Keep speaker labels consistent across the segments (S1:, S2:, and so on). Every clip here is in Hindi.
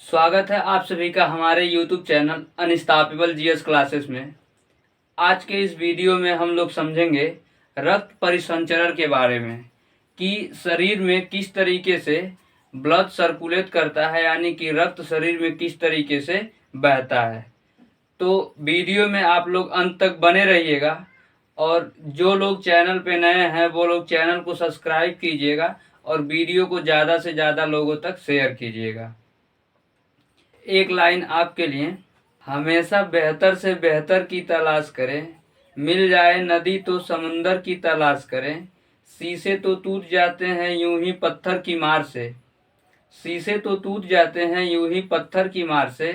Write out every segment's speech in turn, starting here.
S1: स्वागत है आप सभी का हमारे YouTube channel unstoppable GS classes में। आज के इस वीडियो में हम लोग समझेंगे रक्त परिसंचरण के बारे में कि शरीर में किस तरीके से ब्लड सर्कुलेट करता है, यानी कि रक्त शरीर में किस तरीके से बहता है। तो वीडियो में आप लोग अंत तक बने रहिएगा और जो लोग चैनल पे नए हैं वो लोग चैनल को सब्सक्राइब कीजिएगा और वीडियो को ज़्यादा से ज़्यादा लोगों तक शेयर कीजिएगा। एक लाइन आपके लिए, हमेशा बेहतर से बेहतर की तलाश करें, मिल जाए नदी तो समुंदर की तलाश करें, शीशे तो टूट जाते हैं यूं ही पत्थर की मार से, शीशे तो टूट जाते हैं यूं ही पत्थर की मार से,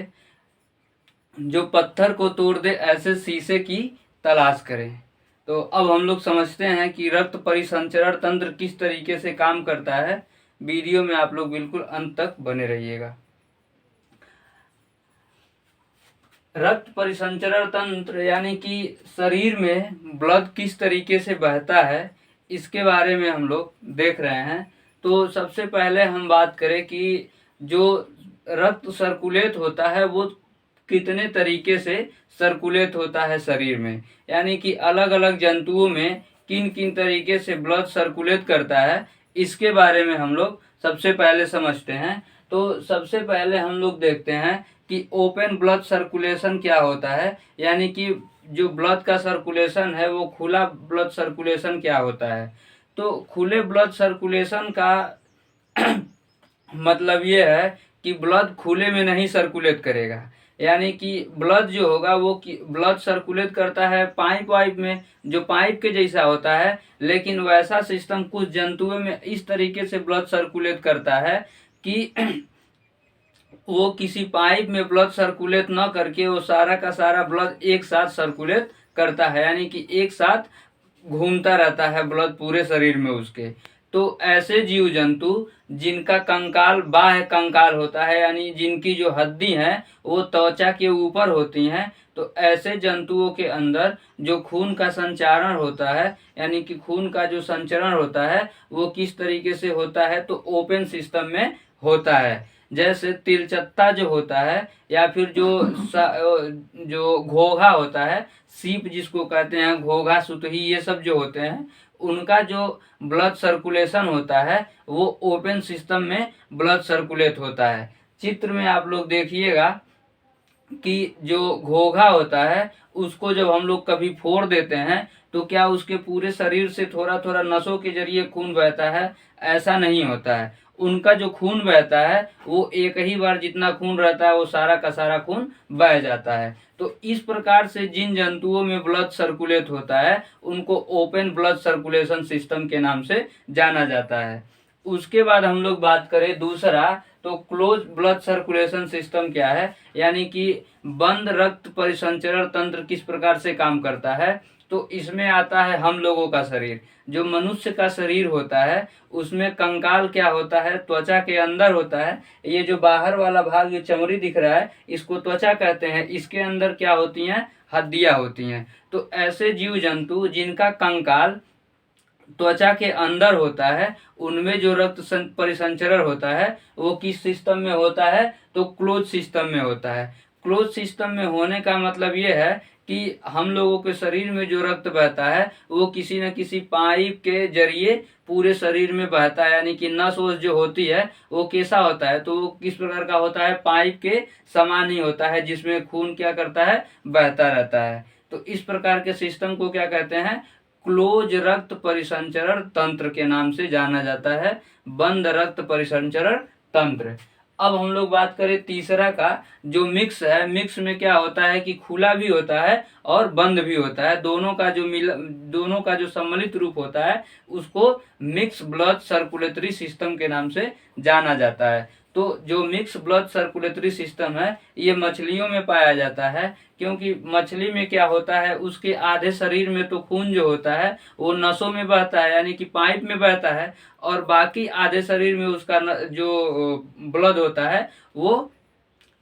S1: जो पत्थर को तोड़ दे ऐसे शीशे की तलाश करें। तो अब हम लोग समझते हैं कि रक्त परिसंचरण तंत्र किस तरीके से काम करता है। वीडियो में आप लोग बिल्कुल अंत तक बने रहिएगा। रक्त परिसंचरण तंत्र यानी कि शरीर में ब्लड किस तरीके से बहता है, इसके बारे में हम लोग देख रहे हैं। तो सबसे पहले हम बात करें कि जो रक्त सर्कुलेट होता है वो कितने तरीके से सर्कुलेट होता है शरीर में, यानी कि अलग अलग जंतुओं में किन किन तरीके से ब्लड सर्कुलेट करता है, इसके बारे में हम लोग सबसे पहले समझते हैं। तो सबसे पहले हम लोग देखते हैं कि ओपन ब्लड सर्कुलेशन क्या होता है, यानी कि जो ब्लड का सर्कुलेशन है वो खुला ब्लड सर्कुलेशन क्या होता है। तो खुले ब्लड सर्कुलेशन का मतलब ये है कि ब्लड खुले में नहीं सर्कुलेट करेगा, यानी कि ब्लड जो होगा वो ब्लड सर्कुलेट करता है पाइप वाइप में, जो पाइप के जैसा होता है, लेकिन वैसा सिस्टम कुछ जंतुओं में इस तरीके से ब्लड सर्कुलेट करता है कि वो किसी पाइप में ब्लड सर्कुलेट न करके वो सारा का सारा ब्लड एक साथ सर्कुलेट करता है, यानी कि एक साथ घूमता रहता है ब्लड पूरे शरीर में उसके। तो ऐसे जीव जंतु जिनका कंकाल बाह्य कंकाल होता है, यानी जिनकी जो हड्डी है वो त्वचा के ऊपर होती हैं, तो ऐसे जंतुओं के अंदर जो खून का संचारण होता है, यानी कि खून का जो संचरण होता है वो किस तरीके से होता है, तो ओपन सिस्टम में होता है। जैसे तिलचट्टा जो होता है, या फिर जो घोघा होता है, सीप जिसको कहते हैं, घोघा, सुतही, ये सब जो होते हैं, उनका जो ब्लड सर्कुलेशन होता है वो ओपन सिस्टम में ब्लड सर्कुलेट होता है। चित्र में आप लोग देखिएगा कि जो घोघा होता है उसको जब हम लोग कभी फोड़ देते हैं तो क्या उसके पूरे शरीर से थोड़ा थोड़ा नसों के जरिए खून बहता है? ऐसा नहीं होता है। उनका जो खून बहता है वो एक ही बार जितना खून रहता है वो सारा का सारा खून बह जाता है। तो इस प्रकार से जिन जंतुओं में ब्लड सर्कुलेट होता है उनको ओपन ब्लड सर्कुलेशन सिस्टम के नाम से जाना जाता है। उसके बाद हम लोग बात करें दूसरा, तो क्लोज ब्लड सर्कुलेशन सिस्टम क्या है, यानी कि बंद रक्त परिसंचरण तंत्र किस प्रकार से काम करता है। तो इसमें आता है हम लोगों का शरीर। जो मनुष्य का शरीर होता है उसमें कंकाल क्या होता है, त्वचा के अंदर होता है। ये जो बाहर वाला भाग जो चमड़ी दिख रहा है इसको त्वचा कहते हैं, इसके अंदर क्या होती हैं, हड्डियां होती हैं। तो ऐसे जीव जंतु जिनका कंकाल त्वचा के अंदर होता है उनमें जो रक्त परिसंचरण होता है वो किस सिस्टम में होता है, तो क्लोज सिस्टम में होता है। क्लोज सिस्टम में होने का मतलब ये है कि हम लोगों के शरीर में जो रक्त बहता है वो किसी न किसी पाइप के जरिए पूरे शरीर में बहता है, यानी कि नस वस जो होती है वो कैसा होता है, तो वो किस प्रकार का होता है, पाइप के समान ही होता है, जिसमें खून क्या करता है, बहता रहता है। तो इस प्रकार के सिस्टम को क्या कहते हैं, क्लोज रक्त परिसंचरण तंत्र के नाम से जाना जाता है, बंद रक्त परिसंचरण तंत्र। अब हम लोग बात करें तीसरा का, जो मिक्स है। मिक्स में क्या होता है कि खुला भी होता है और बंद भी होता है, दोनों का जो सम्मिलित रूप होता है उसको मिक्स ब्लड सर्कुलेटरी सिस्टम के नाम से जाना जाता है। तो जो मिक्स ब्लड सर्कुलेटरी सिस्टम है ये मछलियों में पाया जाता है, क्योंकि मछली में क्या होता है, उसके आधे शरीर में तो खून जो होता है वो नसों में बहता है, यानी कि पाइप में बहता है, और बाकी आधे शरीर में उसका जो ब्लड होता है वो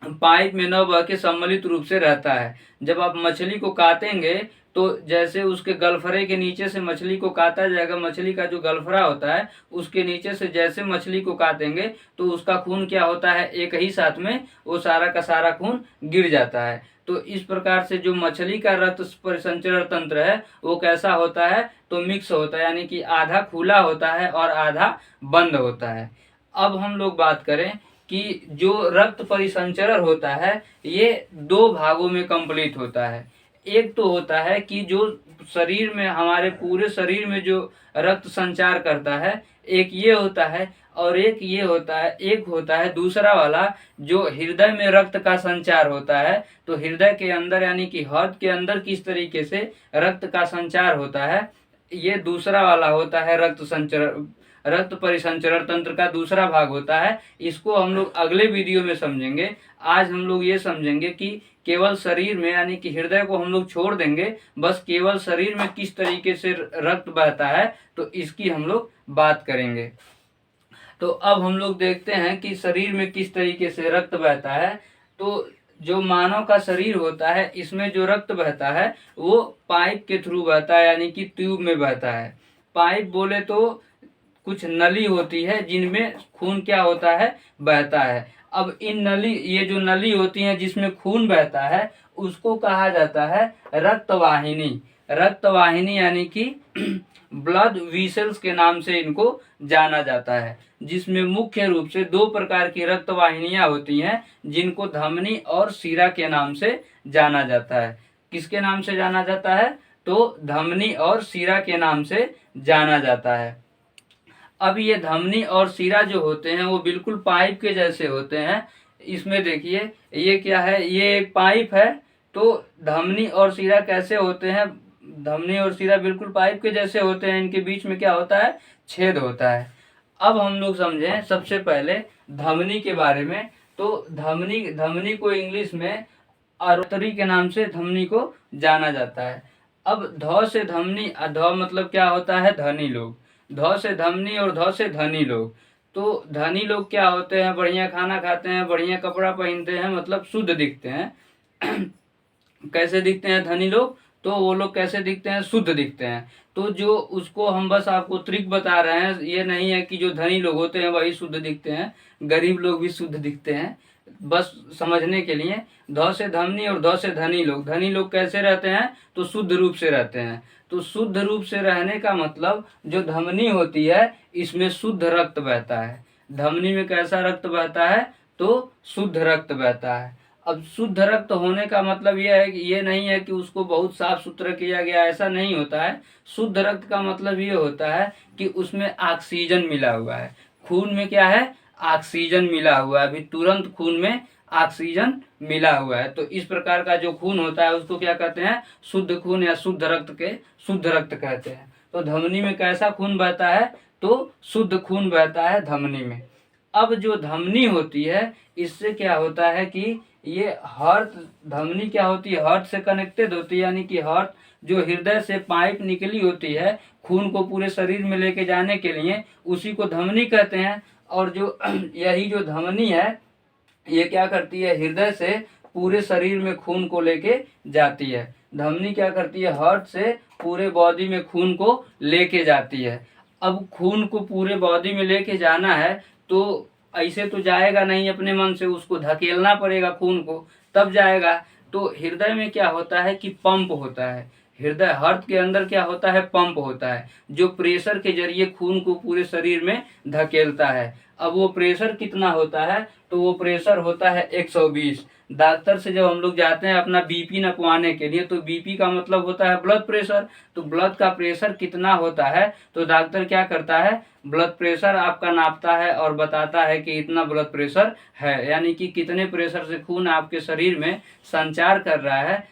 S1: पाइप में न बह के सम्मिलित रूप से रहता है। जब आप मछली को काटेंगे तो जैसे उसके गलफरे के नीचे से मछली को काटा जाएगा, मछली का जो गलफरा होता है उसके नीचे से जैसे मछली को काटेंगे तो उसका खून क्या होता है, एक ही साथ में वो सारा का सारा खून गिर जाता है। तो इस प्रकार से जो मछली का रक्त परिसंचरण तंत्र है वो कैसा होता है, तो मिक्स होता है, यानी कि आधा खुला होता है और आधा बंद होता है। अब हम लोग बात करें कि जो रक्त परिसंचरण होता है ये दो भागों में कंप्लीट होता है। एक तो होता है कि जो शरीर में, हमारे पूरे शरीर में जो रक्त संचार करता है, एक ये होता है, और एक ये होता है, एक होता है दूसरा वाला जो हृदय में रक्त का संचार होता है। तो हृदय के अंदर यानी कि हार्ट के अंदर किस तरीके से रक्त का संचार होता है, ये दूसरा वाला होता है रक्त संचरण, रक्त परिसंचरण तंत्र का दूसरा भाग होता है। इसको हम लोग अगले वीडियो में समझेंगे। आज हम लोग ये समझेंगे कि केवल शरीर में, यानी कि हृदय को हम लोग छोड़ देंगे, बस केवल शरीर में किस तरीके से रक्त बहता है तो इसकी हम लोग बात करेंगे। तो अब हम लोग देखते हैं कि शरीर में किस तरीके से रक्त बहता है। तो जो मानव का शरीर होता है इसमें जो रक्त बहता है वो पाइप के थ्रू बहता है, यानी कि ट्यूब में बहता है। पाइप बोले तो कुछ नली होती है जिनमें खून क्या होता है, बहता है। अब इन नली, ये जो नली होती है जिसमें खून बहता है उसको कहा जाता है रक्तवाहिनी। रक्तवाहिनी यानी कि ब्लड वीसल्स के नाम से इनको जाना जाता है, जिसमें मुख्य रूप से दो प्रकार की रक्तवाहिनियां होती हैं जिनको धमनी और शिरा के नाम से जाना जाता है। किसके नाम से जाना जाता है, तो धमनी और शिरा के नाम से जाना जाता है। अब ये धमनी और शिरा जो होते हैं वो बिल्कुल पाइप के जैसे होते हैं। इसमें देखिए ये क्या है, ये एक पाइप है। तो धमनी और शिरा कैसे होते हैं, धमनी और शिरा बिल्कुल पाइप के जैसे होते हैं, इनके बीच में क्या होता है, छेद होता है। अब हम लोग समझें सबसे पहले धमनी के बारे में। तो धमनी को इंग्लिश में आर्टरी के नाम से धमनी को जाना जाता है। अब ध से धमनी, ध मतलब क्या होता है, धनी लोग। ध से धमनी और ध से धनी लोग। तो धनी लोग क्या होते हैं, बढ़िया खाना खाते हैं, बढ़िया कपड़ा पहनते हैं, मतलब शुद्ध दिखते हैं। कैसे दिखते हैं धनी लोग, तो वो लोग कैसे दिखते हैं, शुद्ध दिखते हैं। तो जो उसको हम बस आपको ट्रिक बता रहे हैं, ये नहीं है कि जो धनी लोग होते हैं वही शुद्ध दिखते हैं, गरीब लोग भी शुद्ध दिखते हैं, बस समझने के लिए। ध से धमनी और ध से धनी लोग। धनी लोग कैसे रहते हैं, तो शुद्ध रूप से रहते हैं। तो शुद्ध रूप से रहने का मतलब जो धमनी होती है इसमें शुद्ध रक्त बहता है। धमनी में कैसा रक्त बहता है, तो शुद्ध रक्त बहता है। अब शुद्ध रक्त होने का मतलब यह है कि ये नहीं है कि उसको बहुत साफ सुथरा किया गया, ऐसा नहीं होता है। शुद्ध रक्त का मतलब ये होता है कि उसमें ऑक्सीजन मिला हुआ है। खून में क्या है, ऑक्सीजन मिला हुआ है, अभी तुरंत खून में ऑक्सीजन मिला हुआ है। तो इस प्रकार का जो खून होता है उसको क्या कहते हैं, शुद्ध खून या शुद्ध रक्त कहते हैं। तो धमनी में कैसा खून बहता है, तो शुद्ध खून बहता है धमनी में। अब जो धमनी होती है इससे क्या होता है कि ये हार्ट, धमनी क्या होती है, हार्ट से कनेक्टेड होती है, यानी कि हार्ट जो हृदय से पाइप निकली होती है खून को पूरे शरीर में लेके जाने के लिए, उसी को धमनी कहते हैं। और जो यही जो धमनी है ये क्या करती है, हृदय से पूरे शरीर में खून को लेके जाती है। धमनी क्या करती है, हार्ट से पूरे बॉडी में खून को लेके जाती है। अब खून को पूरे बॉडी में लेके जाना है तो ऐसे तो जाएगा नहीं अपने मन से, उसको धकेलना पड़ेगा खून को, तब जाएगा। तो हृदय में क्या होता है कि पंप होता है, हृदय हार्ट के अंदर क्या होता है, पंप होता है, जो प्रेशर के जरिए खून को पूरे शरीर में धकेलता है। अब वो प्रेशर कितना होता है, तो वो प्रेशर होता है 120। डॉक्टर से जब हम लोग जाते हैं अपना बीपी नपवाने के लिए, तो बीपी का मतलब होता है ब्लड प्रेशर। तो ब्लड का प्रेशर कितना होता है, तो डॉक्टर क्या करता है, ब्लड प्रेशर आपका नापता है और बताता है कि इतना ब्लड प्रेशर है, यानी कि कितने प्रेशर से खून आपके शरीर में संचार कर रहा है,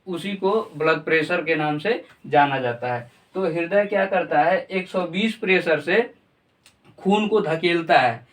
S1: उसी को ब्लड प्रेशर के नाम से जाना जाता है। तो हृदय क्या करता है, 120 प्रेशर से खून को धकेलता है,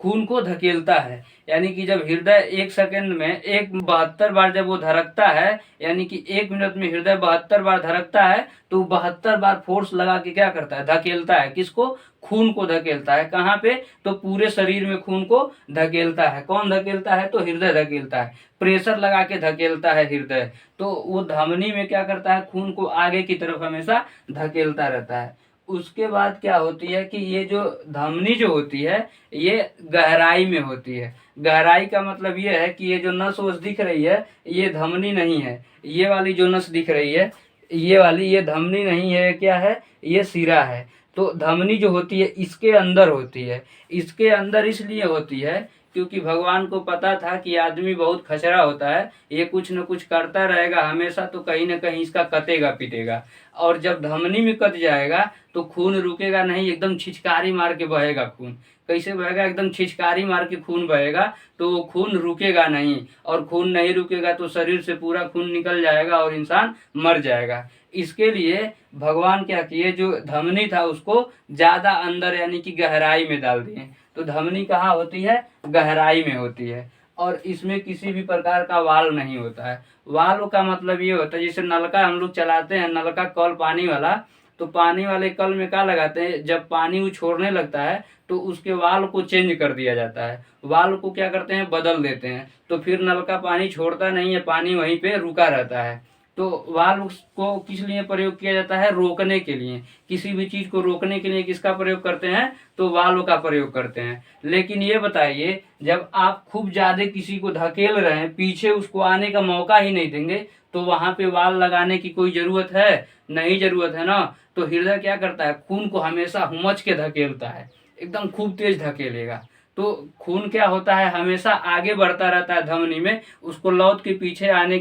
S1: खून को धकेलता है। यानी कि जब हृदय 1 सेकंड में 72 बार जब वो धड़कता है, यानी कि 1 मिनट में हृदय 72 बार धड़कता है, तो 72 बार फोर्स लगा के क्या करता है, धकेलता है। किसको? खून को धकेलता है। कहाँ पे? तो पूरे शरीर में खून को धकेलता है। कौन धकेलता है? तो हृदय धकेलता है। प्रेशर लगा के धकेलता है हृदय। तो वो धमनी में क्या करता है, खून को आगे की तरफ हमेशा धकेलता रहता है। उसके बाद क्या होती है कि ये जो धमनी जो होती है ये गहराई में होती है। गहराई का मतलब ये है कि ये जो नस वस दिख रही है ये धमनी नहीं है। ये वाली जो नस दिख रही है ये वाली, ये धमनी नहीं है, क्या है, ये सिरा है। तो धमनी जो होती है इसके अंदर होती है। इसके अंदर इसलिए होती है क्योंकि भगवान को पता था कि आदमी बहुत खचरा होता है, ये कुछ न कुछ करता रहेगा हमेशा, तो कहीं न कहीं इसका कटेगा पिटेगा। और जब धमनी में कट जाएगा तो खून रुकेगा नहीं, एकदम छिचकारी मार के बहेगा खून। कैसे बहेगा? एकदम छिचकारी मार के खून बहेगा, तो वो खून रुकेगा नहीं। और खून नहीं रुकेगा तो शरीर से पूरा खून निकल जाएगा और इंसान मर जाएगा। इसके लिए भगवान क्या किए, जो धमनी था उसको ज्यादा अंदर यानी कि गहराई में डाल दिए। तो धमनी कहाँ होती है? गहराई में होती है। और इसमें किसी भी प्रकार का वाल्व नहीं होता है। वाल्व का मतलब ये होता है, जैसे नलका हम लोग चलाते हैं, नलका कल पानी वाला, तो पानी वाले कल में क्या लगाते हैं, जब पानी वो छोड़ने लगता है तो उसके वाल्व को चेंज कर दिया जाता है। वाल्व को क्या करते हैं, बदल देते हैं। तो फिर नलका पानी छोड़ता नहीं है, पानी वहीं पे रुका रहता है। तो वाल्व को किस लिए प्रयोग किया जाता है? रोकने के लिए। किसी भी चीज को रोकने के लिए किसका प्रयोग करते हैं? तो वाल्व का प्रयोग करते हैं। लेकिन ये बताइए, जब आप खूब ज्यादा किसी को धकेल रहे हैं, पीछे उसको आने का मौका ही नहीं देंगे, तो वहां पे वाल्व लगाने की कोई जरूरत है? नहीं जरूरत है ना। तो हृदय क्या करता है, खून को हमेशा हुमच के धकेलता है, एकदम खूब तेज धकेलेगा। तो खून क्या होता है, हमेशा आगे बढ़ता रहता है धमनी में, उसको लौट के पीछे आने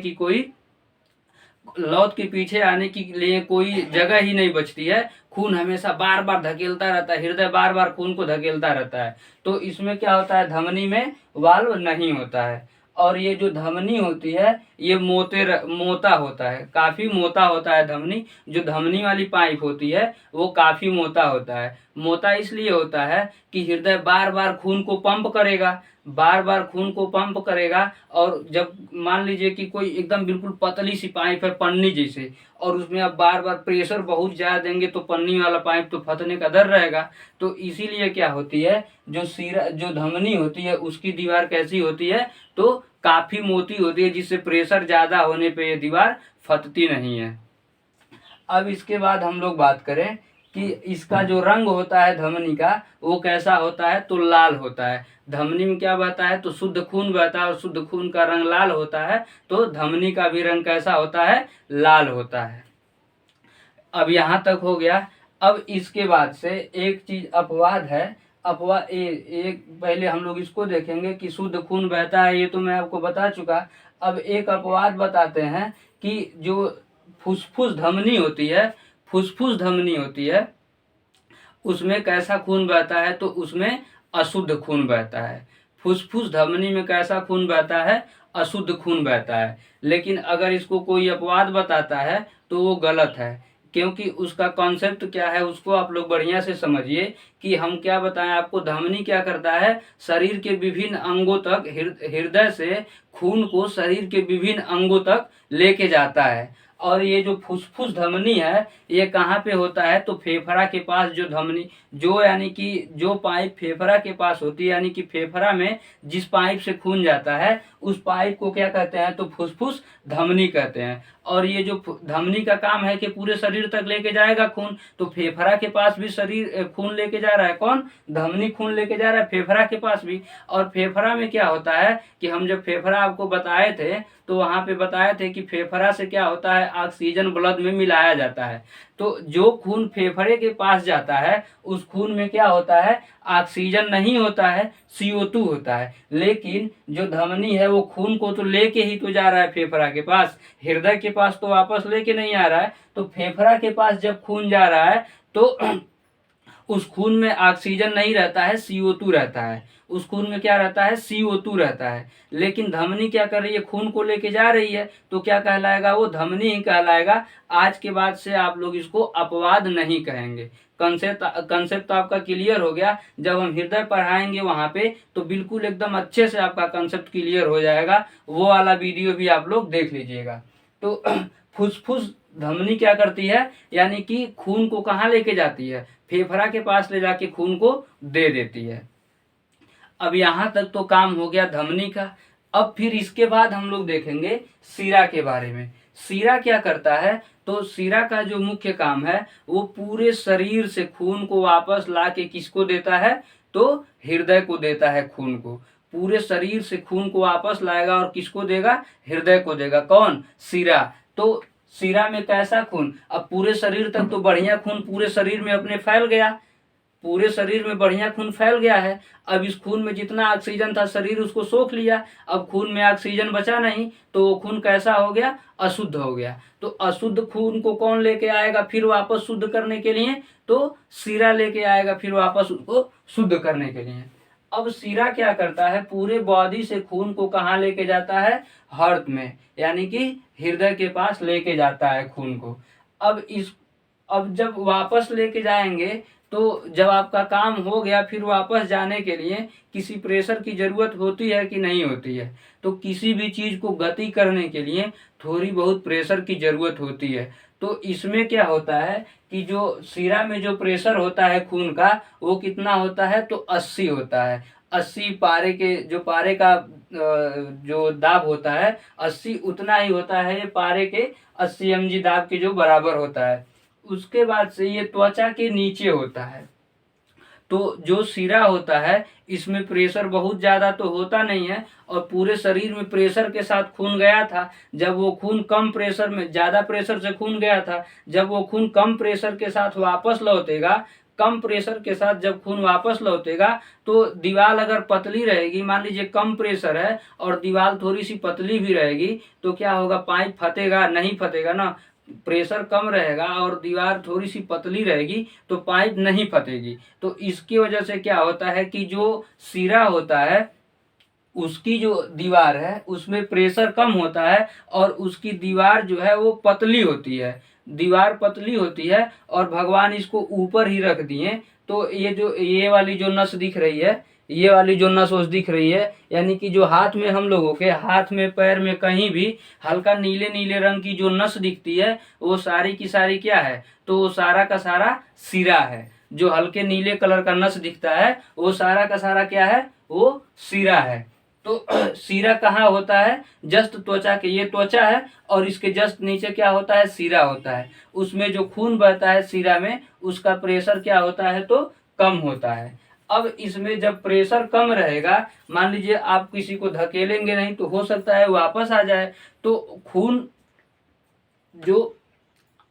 S1: के लिए कोई जगह ही नहीं बचती है। खून हमेशा बार बार धकेलता रहता है, हृदय बार बार खून को धकेलता रहता है। तो इसमें क्या होता है, धमनी में वाल्व नहीं होता है। और ये जो धमनी होती है ये मोटा होता है, काफी मोटा होता है धमनी। जो धमनी वाली पाइप होती है वो काफी मोटा होता है। मोटा इसलिए होता है कि हृदय बार बार खून को पंप करेगा, बार बार खून को पंप करेगा। और जब मान लीजिए कि कोई एकदम बिल्कुल पतली सी पाइप है, पन्नी जैसे, और उसमें आप बार बार प्रेशर बहुत ज्यादा देंगे तो पन्नी वाला पाइप तो फटने का डर रहेगा। तो इसीलिए क्या होती है, जो धमनी होती है उसकी दीवार कैसी होती है, तो काफी मोटी होती है, जिससे प्रेशर ज्यादा होने पे ये दीवार फटती नहीं है। अब इसके बाद हम लोग बात करें कि इसका जो रंग होता है धमनी का, वो कैसा होता है, तो लाल होता है। धमनी में क्या बहता है, तो शुद्ध खून बहता है, और शुद्ध खून का रंग लाल होता है। तो धमनी का भी रंग कैसा होता है, लाल होता है। अब यहाँ तक हो गया। अब इसके बाद से एक चीज अपवाद है। अपवाद एक पहले हम लोग इसको देखेंगे कि शुद्ध खून बहता है, ये तो मैं आपको बता चुका। अब एक अपवाद बताते हैं कि जो फुसफुस धमनी होती है, फुसफुस धमनी होती है, उसमें कैसा खून बहता है, तो उसमें अशुद्ध खून बहता है। फुसफुस धमनी में कैसा खून बहता है, अशुद्ध खून बहता है। लेकिन अगर इसको कोई अपवाद बताता है तो वो गलत है, क्योंकि उसका कॉन्सेप्ट क्या है उसको आप लोग बढ़िया से समझिए। कि हम क्या बताएं आपको, धमनी क्या करता है, शरीर के विभिन्न अंगों तक, हृदय से खून को शरीर के विभिन्न अंगों तक लेके जाता है। और ये जो फुसफुस धमनी है ये कहाँ पे होता है, तो फेफड़ा के पास जो धमनी, जो यानी कि जो पाइप फेफड़ा के पास होती है, यानी कि फेफड़ा में जिस पाइप से खून जाता है उस पाइप को क्या कहते हैं, तो फुसफुस धमनी कहते हैं। और ये जो धमनी का काम है कि पूरे शरीर तक लेके जाएगा खून, तो फेफड़ा के पास भी शरीर खून लेके जा रहा है, कौन, धमनी खून लेके जा रहा है फेफड़ा के पास भी। और फेफड़ा में क्या होता है कि हम जब फेफड़ा आपको बताए थे तो वहां पे बताए थे कि फेफड़ा से क्या होता है, ऑक्सीजन ब्लड में मिलाया जाता है। तो जो खून फेफड़े के पास जाता है उस खून में क्या होता है, ऑक्सीजन नहीं होता है, CO2 होता है। लेकिन जो धमनी है वो खून को तो लेके ही तो जा रहा है फेफड़ा के पास, हृदय के पास तो वापस लेके नहीं आ रहा है। तो फेफड़ा के पास जब खून जा रहा है तो उस खून में ऑक्सीजन नहीं रहता है, CO2 रहता है। उस खून में क्या रहता है, CO2 रहता है। लेकिन धमनी क्या कर रही है, खून को लेके जा रही है, तो क्या कहलाएगा, वो धमनी ही कहलाएगा। आज के बाद से आप लोग इसको अपवाद नहीं कहेंगे। कंसेप्ट तो आपका क्लियर हो गया। जब हम हृदय पढ़ाएंगे वहां पे तो बिल्कुल एकदम अच्छे से आपका कंसेप्ट क्लियर हो जाएगा। वो वाला वीडियो भी आप लोग देख लीजिएगा। तो फुसफुस धमनी क्या करती है, यानी कि खून को कहाँ लेके जाती है, फेफड़ा के पास ले जाके खून को दे देती है। अब यहाँ तक तो काम हो गया धमनी का। अब फिर इसके बाद हम लोग देखेंगे सीरा के बारे में। सीरा क्या करता है, तो सीरा का जो मुख्य काम है वो पूरे शरीर से खून को वापस ला के किसको देता है, तो हृदय को देता है खून को। पूरे शरीर से खून को वापस लाएगा और किसको देगा, हृदय को देगा। कौन, सीरा। तो सीरा में कैसा खून, अब पूरे शरीर तक तो बढ़िया खून पूरे शरीर में अपने फैल गया, पूरे शरीर में बढ़िया खून फैल गया है। अब इस खून में जितना ऑक्सीजन था शरीर उसको सोख लिया। अब खून में ऑक्सीजन बचा नहीं, तो वो खून कैसा हो गया, अशुद्ध हो गया। तो अशुद्ध खून को कौन लेके आएगा फिर वापस शुद्ध करने के लिए, तो सीरा लेके आएगा फिर वापस उसको शुद्ध करने के लिए। अब सीरा क्या करता है, पूरे बॉडी से खून को कहाँ लेके जाता है, हार्ट में, यानी कि हृदय के पास लेके जाता है खून को। अब जब वापस लेके जाएंगे तो जब आपका काम हो गया फिर वापस जाने के लिए किसी प्रेशर की जरूरत होती है कि नहीं होती है, तो किसी भी चीज को गति करने के लिए थोड़ी बहुत प्रेशर की जरूरत होती है। तो इसमें क्या होता है कि जो सीरा में जो प्रेशर होता है खून का वो कितना होता है, तो 80 होता है। 80 पारे के, जो पारे का जो दाब होता है 80 उतना ही होता है, ये पारे के 80 mg दाब के जो बराबर होता है। उसके बाद से ये त्वचा के नीचे होता है। तो जो सिरा होता है इसमें प्रेशर बहुत ज्यादा तो होता नहीं है, और पूरे शरीर में प्रेशर के साथ खून गया था। जब वो खून कम प्रेशर में, ज्यादा प्रेशर से खून गया था, जब वो खून कम प्रेशर के साथ वापस लौटेगा, कम प्रेशर के साथ जब खून वापस लौटेगा तो दीवार अगर पतली रहेगी, मान लीजिए कम प्रेशर है और दीवार थोड़ी सी पतली भी रहेगी, तो क्या होगा, पाइप फटेगा नहीं, फटेगा ना। प्रेशर कम रहेगा और दीवार थोड़ी सी पतली रहेगी तो पाइप नहीं फटेगी। तो इसकी वजह से क्या होता है कि जो सिरा होता है उसकी जो दीवार है उसमें प्रेशर कम होता है और उसकी दीवार जो है वो पतली होती है, दीवार पतली होती है, और भगवान इसको ऊपर ही रख दिए। तो ये वाली जो नस दिख रही है, ये वाली जो नस वस दिख रही है, यानी कि जो हाथ में, हम लोगों के हाथ में पैर में कहीं भी हल्का नीले नीले रंग की जो नस दिखती है वो सारी की सारी क्या है, तो वो सारा का सारा सिरा है। जो हल्के नीले कलर का नस दिखता है वो सारा का सारा क्या है, वो सिरा है। तो सिरा कहाँ होता है, जस्ट त्वचा के, ये त्वचा है और इसके जस्ट नीचे क्या होता है, सिरा होता है। उसमें जो खून बहता है सिरा में उसका प्रेशर क्या होता है, तो कम होता है। अब इसमें जब प्रेशर कम रहेगा, मान लीजिए आप किसी को धकेलेंगे नहीं तो हो सकता है वापस आ जाए। तो खून, जो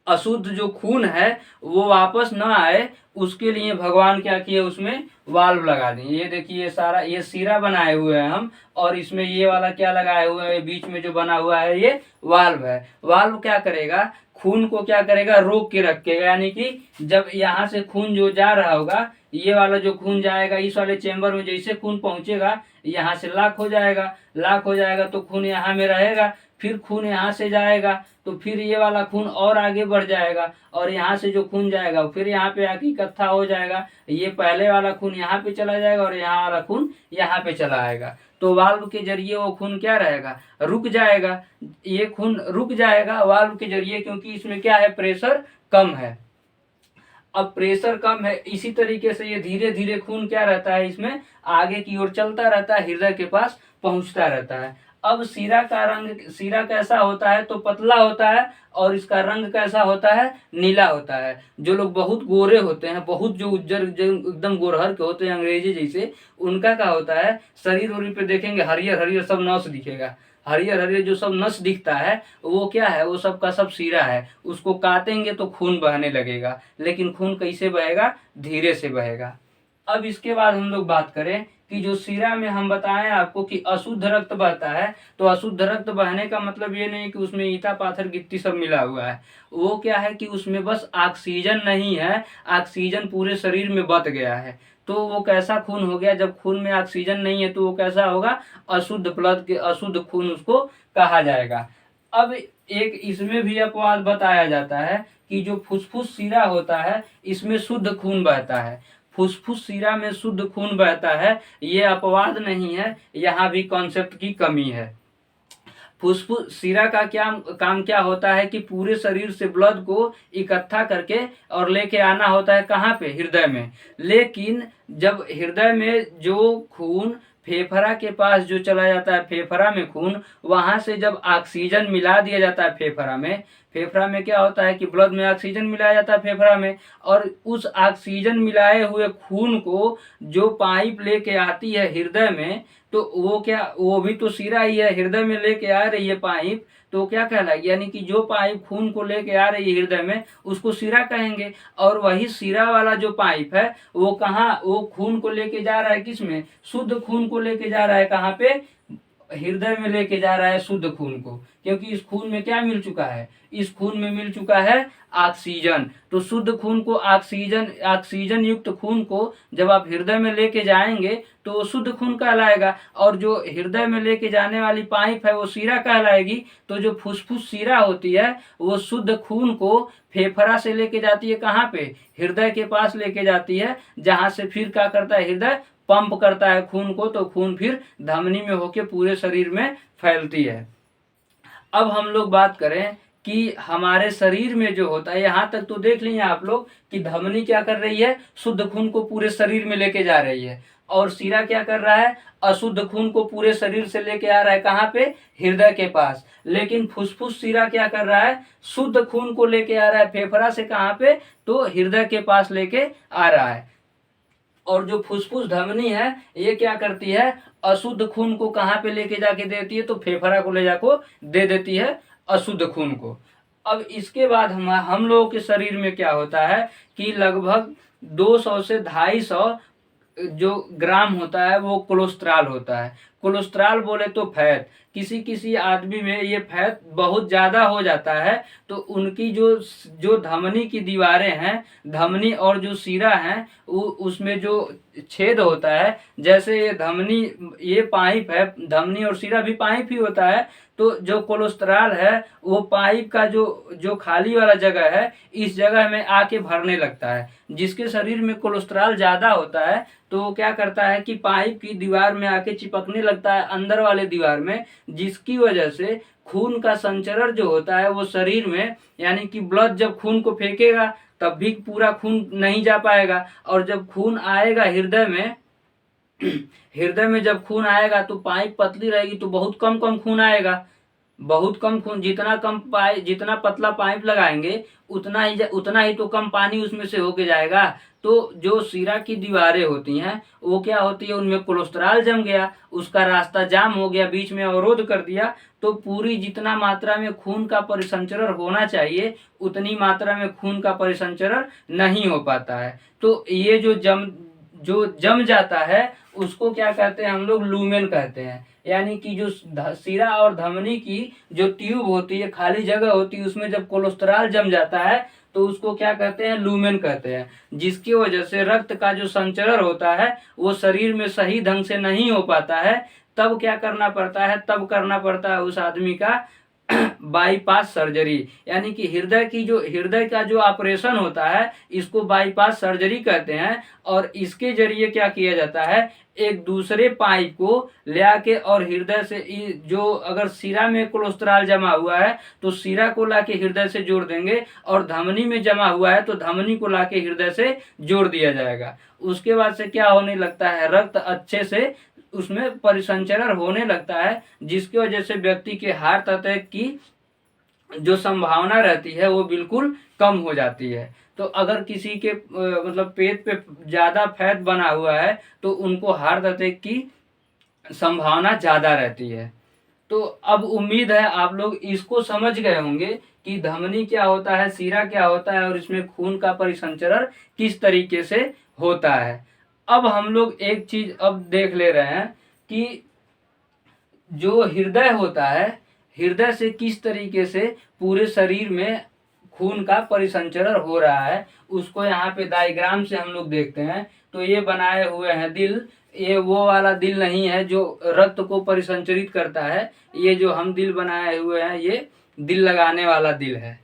S1: अशुद्ध जो खून है वो वापस ना आए उसके लिए भगवान क्या किए, उसमें वाल्व लगा दिए। ये देखिए, ये सारा ये सिरा बनाए हुए हैं हम, और इसमें ये वाला क्या लगाए हुए हैं, बीच में जो बना हुआ है ये वाल्व है। वाल्व क्या करेगा, खून को क्या करेगा, रोक के रखेगा। यानी कि जब यहाँ से खून जो जा रहा होगा, ये वाला जो खून जाएगा इस वाले चेंबर में, जैसे खून पहुंचेगा यहाँ से लॉक हो जाएगा, लॉक हो जाएगा तो खून यहाँ में रहेगा। फिर खून यहाँ से जाएगा तो फिर ये वाला खून और आगे बढ़ जाएगा, और यहाँ से जो खून जाएगा फिर यहाँ पे आके इकट्ठा हो जाएगा। ये पहले वाला खून यहाँ पे चला जाएगा और यहाँ वाला खून यहाँ पे चला आएगा। तो वाल्व के जरिए वो खून क्या रहेगा, रुक जाएगा। ये खून रुक जाएगा वाल्व के जरिए, क्योंकि इसमें क्या है, प्रेशर कम है। अब प्रेशर कम है, इसी तरीके से ये धीरे धीरे खून क्या रहता है, इसमें आगे की ओर चलता रहता है, हृदय के पास पहुंचता रहता है। अब सीरा का रंग, सीरा कैसा होता है, तो पतला होता है, और इसका रंग कैसा होता है, नीला होता है। जो लोग बहुत गोरे होते हैं, बहुत जो उज्जर, जो एकदम गोरहर के होते हैं अंग्रेजी जैसे, उनका क्या होता है, शरीर वरीर पे देखेंगे हरियर हरियर सब नस दिखेगा, हरियर हरियर जो सब नस दिखता है वो क्या है, वो सब का सब सीरा है। उसको काटेंगे तो खून बहने लगेगा, लेकिन खून कैसे बहेगा, धीरे से बहेगा। अब इसके बाद हम लोग बात करें कि जो सिरा में हम बताएं आपको कि अशुद्ध रक्त बहता है, तो अशुद्ध रक्त बहने का मतलब ये नहीं कि उसमें ईंटा पाथर गिट्टी सब मिला हुआ है। वो क्या है कि उसमें बस ऑक्सीजन नहीं है, ऑक्सीजन पूरे शरीर में बच गया है। तो वो कैसा खून हो गया? जब खून में ऑक्सीजन नहीं है तो वो कैसा होगा? अशुद्ध ब्लड के अशुद्ध खून उसको कहा जाएगा। अब एक इसमें भी अपवाद बताया जाता है कि जो फुसफुस शिरा होता है इसमें शुद्ध खून बहता है। फुसफुस शिरा में शुद्ध खून बहता है, ये अपवाद नहीं है, यहाँ भी कॉन्सेप्ट की कमी है। फुसफुस शिरा का क्या काम क्या होता है कि पूरे शरीर से ब्लड को इकट्ठा करके और लेके आना होता है कहाँ पे? हृदय में। लेकिन जब हृदय में जो खून फेफड़ा के पास जो चला जाता है, फेफड़ा में खून, वहां से जब ऑक्सीजन मिला दिया जाता है फेफड़ा में क्या होता है कि ब्लड में ऑक्सीजन मिलाया जाता है फेफड़ा में, और उस ऑक्सीजन मिलाए हुए खून को जो पाइप लेके आती है हृदय में, तो वो क्या, वो भी तो शिरा ही है, हृदय में लेके आ रही है पाइप, तो क्या कहलाएगी? यानी कि जो पाइप खून को लेके आ रही है हृदय में उसको शिरा कहेंगे। और वही शिरा वाला जो पाइप है वो कहाँ, वो खून को लेके जा रहा है किसमें? शुद्ध खून को लेके जा रहा है कहाँ पे? हृदय में लेके जा रहा है शुद्ध खून को, क्योंकि इस खून में क्या मिल चुका है? इस खून में मिल चुका है ऑक्सीजन। तो शुद्ध खून को, ऑक्सीजन युक्त खून को जब आप हृदय में लेके जाएंगे तो वो शुद्ध खून कहलाएगा, और जो हृदय में लेके जाने वाली पाइप है वो शिरा कहलाएगी। तो जो फुसफुस शिरा होती है वो शुद्ध खून को फेफड़ा से लेके जाती है कहाँ पे? हृदय के पास लेके जाती है, जहां से फिर क्या करता है? हृदय पंप करता है खून को, तो खून फिर धमनी में होके पूरे शरीर में फैलती है। अब हम लोग बात करें कि हमारे शरीर में जो होता है, यहाँ तक तो देख लिए आप लोग कि धमनी क्या कर रही है? शुद्ध खून को पूरे शरीर में लेके जा रही है। और शिरा क्या कर रहा है? अशुद्ध खून को पूरे शरीर से लेके आ रहा है कहाँ पे? हृदय के पास। लेकिन फुसफुस शिरा क्या कर रहा है? शुद्ध खून को लेके आ रहा है फेफड़ा से कहाँ पे? तो हृदय के पास लेके आ रहा है। और जो फुसफुस धमनी है ये क्या करती है? अशुद्ध खून को कहाँ पे लेके जाके देती है? तो फेफड़ा को ले जाको दे देती है अशुद्ध खून को। अब इसके बाद हम लोगों के शरीर में क्या होता है कि लगभग 200 से 250 जो ग्राम होता है वो कोलेस्ट्रॉल होता है। कोलेस्ट्रॉल बोले तो फैट, किसी किसी आदमी में ये फैट बहुत ज़्यादा हो जाता है तो उनकी जो जो धमनी की दीवारें हैं, धमनी और जो शिरा हैं, उसमें जो छेद होता है, जैसे ये धमनी, ये पाइप है, धमनी और शिरा भी पाइप ही होता है, तो जो कोलेस्ट्रॉल है वो पाइप का जो जो खाली वाला जगह है इस जगह में आके भरने लगता है। जिसके शरीर में कोलेस्ट्रॉल ज़्यादा होता है तो वो क्या करता है कि पाइप की दीवार में आके चिपकने लगता है अंदर वाले दीवार में, जिसकी वजह से खून का संचरण जो होता है वो शरीर में, यानी कि ब्लड जब खून को फेंकेगा तब भी पूरा खून नहीं जा पाएगा, और जब खून आएगा हृदय में हृदय में जब खून आएगा तो पाइप पतली रहेगी तो बहुत कम कम खून आएगा, बहुत कम खून, जितना कम पाइप, जितना पतला पाइप लगाएंगे उतना ही तो कम पानी उसमें से होके जाएगा। तो जो शिरा की दीवारें होती हैं वो क्या होती है, उनमें कोलेस्ट्रॉल जम गया, उसका रास्ता जाम हो गया, बीच में अवरोध कर दिया, तो पूरी जितना मात्रा में खून का परिसंचरण होना चाहिए उतनी मात्रा में खून का परिसंचरण नहीं हो पाता है। तो ये जो जम जाता है उसको क्या कहते हैं हम लोग? लूमेन कहते हैं। यानी कि जो शिरा और धमनी की जो ट्यूब होती है, खाली जगह होती है, उसमें जब कोलेस्ट्रॉल जम जाता है तो उसको क्या कहते हैं? लूमेन कहते हैं। जिसकी वजह से रक्त का जो संचरण होता है वो शरीर में सही ढंग से नहीं हो पाता है। तब क्या करना पड़ता है? तब करना पड़ता है उस आदमी का बाईपास सर्जरी, यानी कि हृदय का जो ऑपरेशन होता है इसको बाईपास सर्जरी कहते हैं। और इसके जरिए क्या किया जाता है? एक दूसरे पाइप को ले आके और हृदय से जो, अगर शिरा में कोलेस्ट्रॉल जमा हुआ है तो शिरा को लाके हृदय से जोड़ देंगे, और धमनी में जमा हुआ है तो धमनी को लाके हृदय से जोड़ दिया जाएगा। उसके बाद से क्या होने लगता है? रक्त अच्छे से उसमें परिसंचरण होने लगता है, जिसकी वजह से व्यक्ति के हार्ट अटैक की जो संभावना रहती है वो बिल्कुल कम हो जाती है। तो अगर किसी के मतलब पेट पे ज़्यादा फैट बना हुआ है तो उनको हार्ट अटैक की संभावना ज़्यादा रहती है। तो अब उम्मीद है आप लोग इसको समझ गए होंगे कि धमनी क्या होता है, शिरा क्या होता है, और इसमें खून का परिसंचरण किस तरीके से होता है। अब हम लोग एक चीज अब देख ले रहे हैं कि जो हृदय होता है, हृदय से किस तरीके से पूरे शरीर में खून का परिसंचरण हो रहा है, उसको यहाँ पे डायग्राम से हम लोग देखते हैं। तो ये बनाए हुए हैं दिल, ये वो वाला दिल नहीं है जो रक्त को परिसंचरित करता है, ये जो हम दिल बनाए हुए हैं ये दिल लगाने वाला दिल है।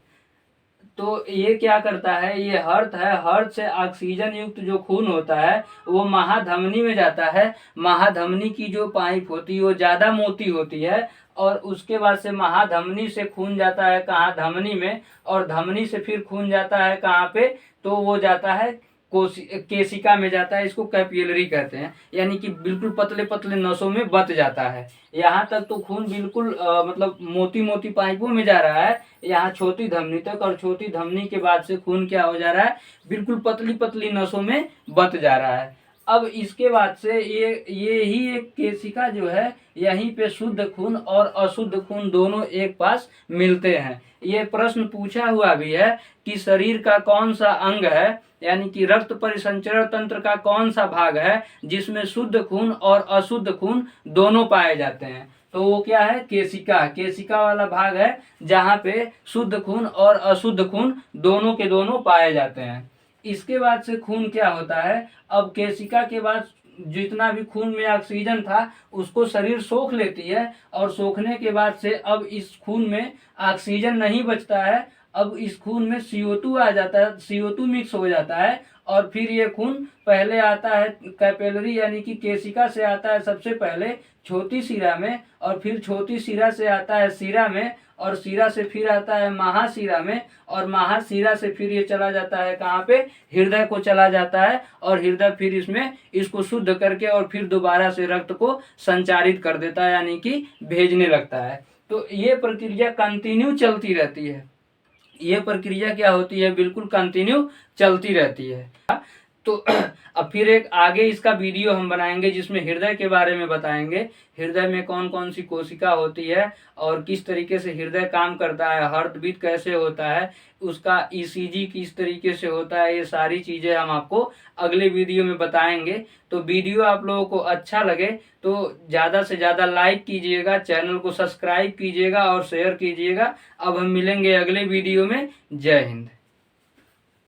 S1: तो ये क्या करता है, ये हर्ट है, हर्ट से ऑक्सीजन युक्त जो खून होता है वो महाधमनी में जाता है। महाधमनी की जो पाइप होती है वो ज़्यादा मोटी होती है, और उसके बाद से महाधमनी से खून जाता है कहाँ, धमनी में, और धमनी से फिर खून जाता है कहाँ पे, तो वो जाता है केशिका में जाता है। इसको कैपिलरी कहते हैं, यानी कि बिल्कुल पतले पतले नसों में बत जाता है। यहाँ तक तो खून बिल्कुल मतलब मोटी मोटी पाइपों में जा रहा है, यहाँ छोटी धमनी तक, और छोटी धमनी के बाद से खून क्या हो जा रहा है, बिल्कुल पतली पतली नसों में बत जा रहा है। अब इसके बाद से ये ही एक केशिका जो है, यहीं पे शुद्ध खून और अशुद्ध खून दोनों एक पास मिलते हैं। ये प्रश्न पूछा हुआ भी है कि शरीर का कौन सा अंग है, यानी कि रक्त परिसंचरण तंत्र का कौन सा भाग है जिसमें शुद्ध खून और अशुद्ध खून दोनों पाए जाते हैं। तो वो क्या है, केशिका, केशिका वाला भाग है जहाँ पे शुद्ध खून और अशुद्ध खून दोनों के दोनों पाए जाते हैं। इसके बाद से खून क्या होता है, अब केशिका के बाद जितना भी खून में ऑक्सीजन था उसको शरीर सोख लेती है, और सोखने के बाद से अब इस खून में ऑक्सीजन नहीं बचता है, अब इस खून में CO2 आ जाता है, CO2 मिक्स हो जाता है, और फिर ये खून पहले आता है कैपिलरी यानी कि केशिका से आता है सबसे पहले छोटी शिरा में, और फिर छोटी शिरा से आता है शिरा में, और शिरा से फिर आता है महाशिरा में, और महाशिरा से फिर ये चला जाता है कहाँ पे, हृदय को चला जाता है, और हृदय फिर इसमें इसको शुद्ध करके और फिर दोबारा से रक्त को संचारित कर देता है, यानी कि भेजने लगता है। तो ये प्रक्रिया कंटिन्यू चलती रहती है। ये प्रक्रिया क्या होती है, बिल्कुल कंटिन्यू चलती रहती है। तो अब फिर एक आगे इसका वीडियो हम बनाएंगे जिसमें हृदय के बारे में बताएंगे, हृदय में कौन कौन सी कोशिका होती है और किस तरीके से हृदय काम करता है, हार्ट बीट कैसे होता है, उसका ECG किस तरीके से होता है, ये सारी चीज़ें हम आपको अगले वीडियो में बताएंगे। तो वीडियो आप लोगों को अच्छा लगे तो ज़्यादा से ज़्यादा लाइक कीजिएगा, चैनल को सब्सक्राइब कीजिएगा और शेयर कीजिएगा। अब हम मिलेंगे अगले वीडियो में। जय हिंद।